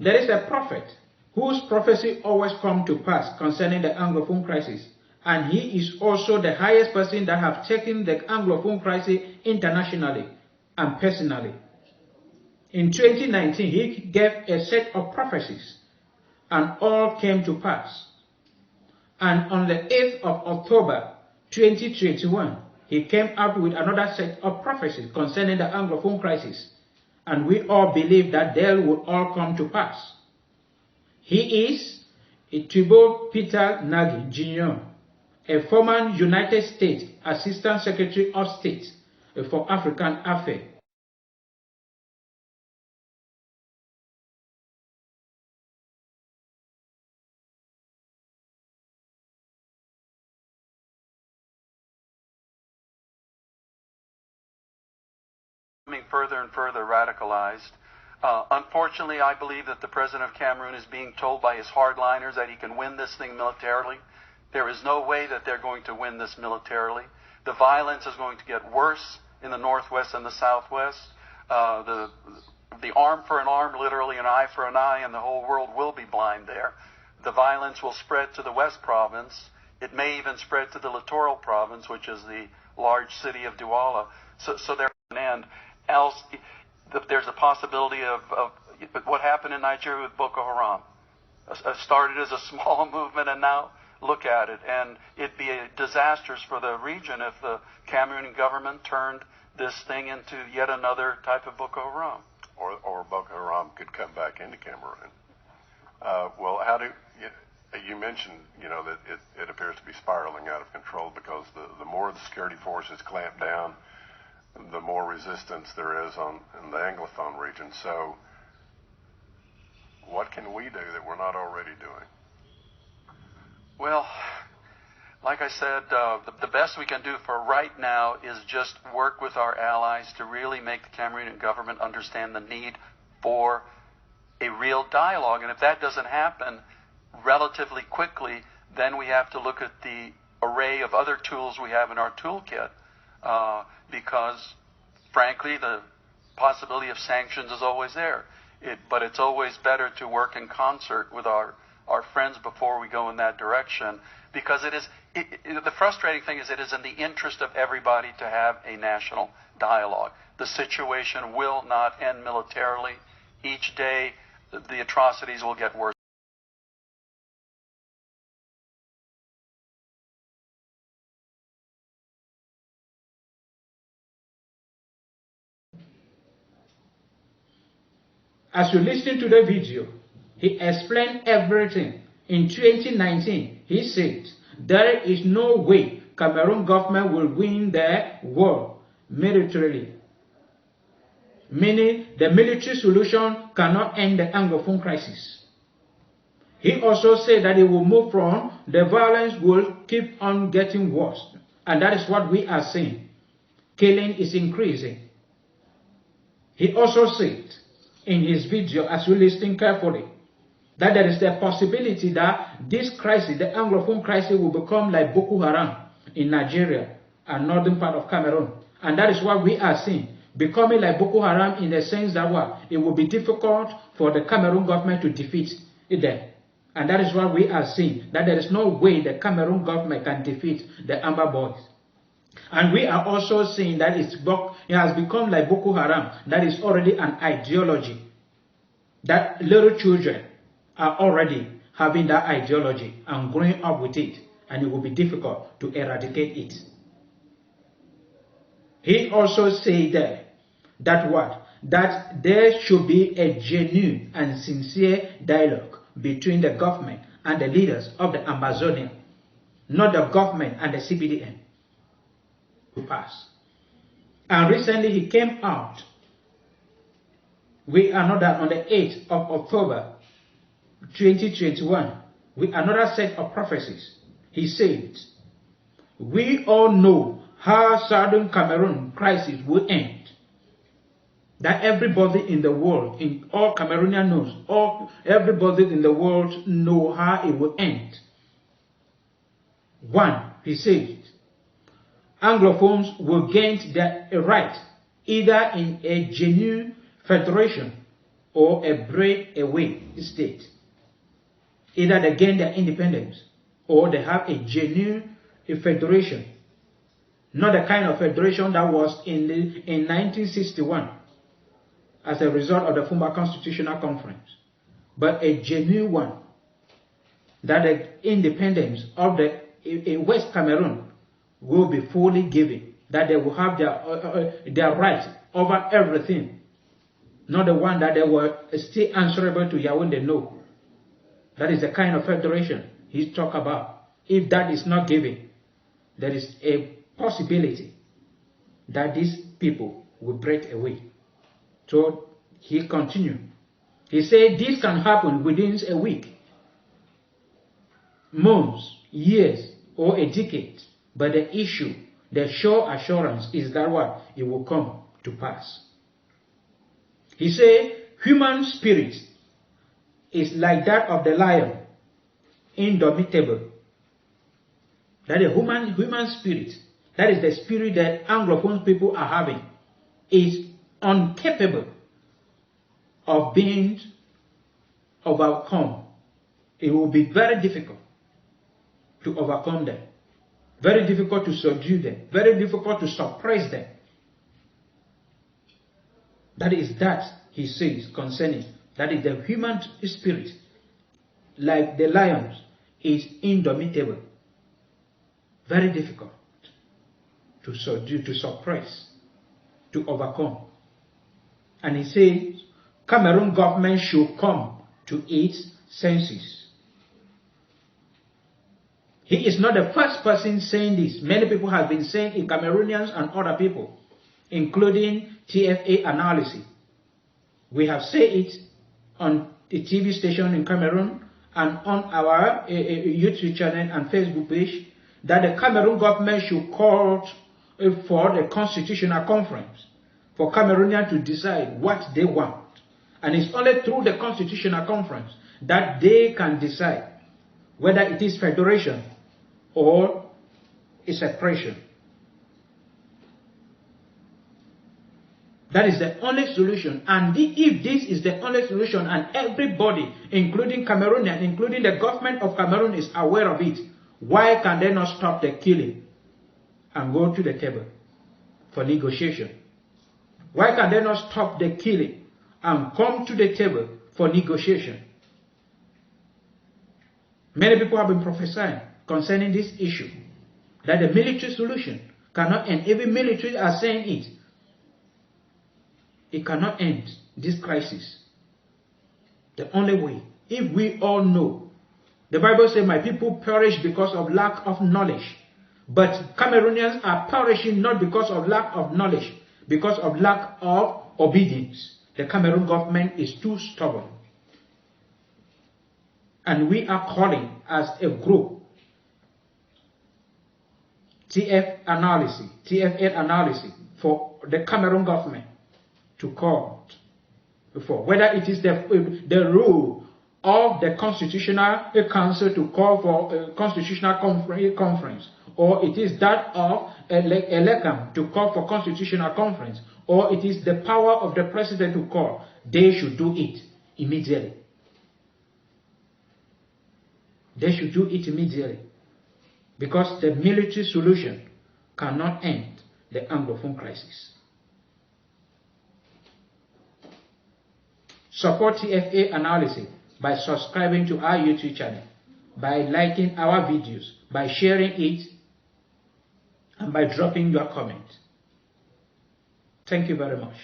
there is a prophet whose prophecy always come to pass concerning the Anglophone crisis, and he is also the highest person that have taken the Anglophone crisis internationally and personally. In 2019, he gave a set of prophecies, and all came to pass. And on the 8th of October 2021, he came out with another set of prophecies concerning the Anglophone crisis, and we all believe that they will all come to pass. He is Itubo Peter Nagy Jr., a former United States Assistant Secretary of State for African Affairs. Further and further radicalized. Unfortunately, I believe that the president of Cameroon is being told by his hardliners that he can win this thing militarily. There is no way that they're going to win this militarily. The violence is going to get worse in the northwest and the southwest. The arm for an arm, literally an eye for an eye, and the whole world will be blind there. The violence will spread to the West Province. It may even spread to the Littoral Province, which is the large city of Douala. So there's an end. Else, there's a possibility of what happened in Nigeria with Boko Haram. Started as a small movement, and now look at it. And it'd be disastrous for the region if the Cameroonian government turned this thing into yet another type of Boko Haram. Or Boko Haram could come back into Cameroon. Well, how do you mentioned, that it appears to be spiraling out of control because the more the security forces clamp down, the more resistance there is in the Anglophone region. So what can we do that we're not already doing? Well, like I said, the best we can do for right now is just work with our allies to really make the Cameroonian government understand the need for a real dialogue. And if that doesn't happen relatively quickly, then we have to look at the array of other tools we have in our toolkit. Because, frankly, the possibility of sanctions is always there. But it's always better to work in concert with our friends before we go in that direction. Because the frustrating thing is it is in the interest of everybody to have a national dialogue. The situation will not end militarily. Each day, the atrocities will get worse. As you listen to the video, he explained everything. In 2019, he said, there is no way Cameroon government will win the war militarily. Meaning, the military solution cannot end the Anglophone crisis. He also said that it will move from, the violence will keep on getting worse. And that is what we are seeing. Killing is increasing. He also said, in his video, as you listen carefully, that there is the possibility that this crisis, the Anglophone crisis, will become like Boko Haram in Nigeria and northern part of Cameroon. And that is what we are seeing, becoming like Boko Haram in the sense that it will be difficult for the Cameroon government to defeat them. And that is what we are seeing, that there is no way the Cameroon government can defeat the Amber Boys. And we are also seeing that it has become like Boko Haram, that is already an ideology. That little children are already having that ideology and growing up with it, and it will be difficult to eradicate it. He also said that there should be a genuine and sincere dialogue between the government and the leaders of the Amazonia, not the government and the CBDN. To pass. And recently he came out with another, on the 8th of October 2021, with another set of prophecies. He said, we all know how Southern Cameroon crisis will end. That everybody in the world, in all Cameroonian knows, everybody in the world know how it will end. One, he said, Anglophones will gain their right either in a genuine federation or a breakaway state. Either they gain their independence or they have a genuine federation. Not the kind of federation that was in 1961 as a result of the Fumba Constitutional Conference, but a genuine one, that the independence of the West Cameroon will be fully given, that they will have their right over everything, not the one that they were still answerable to Yaoundé. No. That is the kind of federation he's talking about. If that is not given, there is a possibility that these people will break away. So he continued. He said this can happen within a week, months, years, or a decade. But the issue, the sure assurance is that what? It will come to pass. He said human spirit is like that of the lion, indomitable. That is human spirit, that is the spirit that Anglophone people are having, is incapable of being overcome. It will be very difficult to overcome them, very difficult to subdue them, very difficult to suppress them. That is that he says concerning, that is the human spirit, like the lions, is indomitable, very difficult to subdue, to suppress, to overcome. And he says Cameroon government should come to its senses. He is not the first person saying this. Many people have been saying it, Cameroonians and other people, including TFA analysis. We have said it on the TV station in Cameroon and on our YouTube channel and Facebook page, that the Cameroon government should call for the constitutional conference for Cameroonians to decide what they want. And it's only through the constitutional conference that they can decide whether it is federation or a separation. That is the only solution. And if this is the only solution and everybody, including Cameroonians, including the government of Cameroon, is aware of it, why can they not stop the killing and go to the table for negotiation? Why can they not stop the killing and come to the table for negotiation? Many people have been prophesying concerning this issue, that the military solution cannot end. Even military are saying it. It cannot end this crisis. The only way, if we all know, the Bible says, my people perish because of lack of knowledge. But Cameroonians are perishing not because of lack of knowledge, because of lack of obedience. The Cameroon government is too stubborn. And we are calling as a group, TFA analysis, for the Cameroon government to call for, whether it is the rule of the Constitutional Council to call for a constitutional conference, or it is that of Elecam to call for constitutional conference, or it is the power of the president to call. They should do it immediately. They should do it immediately, because the military solution cannot end the Anglophone crisis. Support TFA analysis by subscribing to our YouTube channel, by liking our videos, by sharing it, and by dropping your comment. Thank you very much.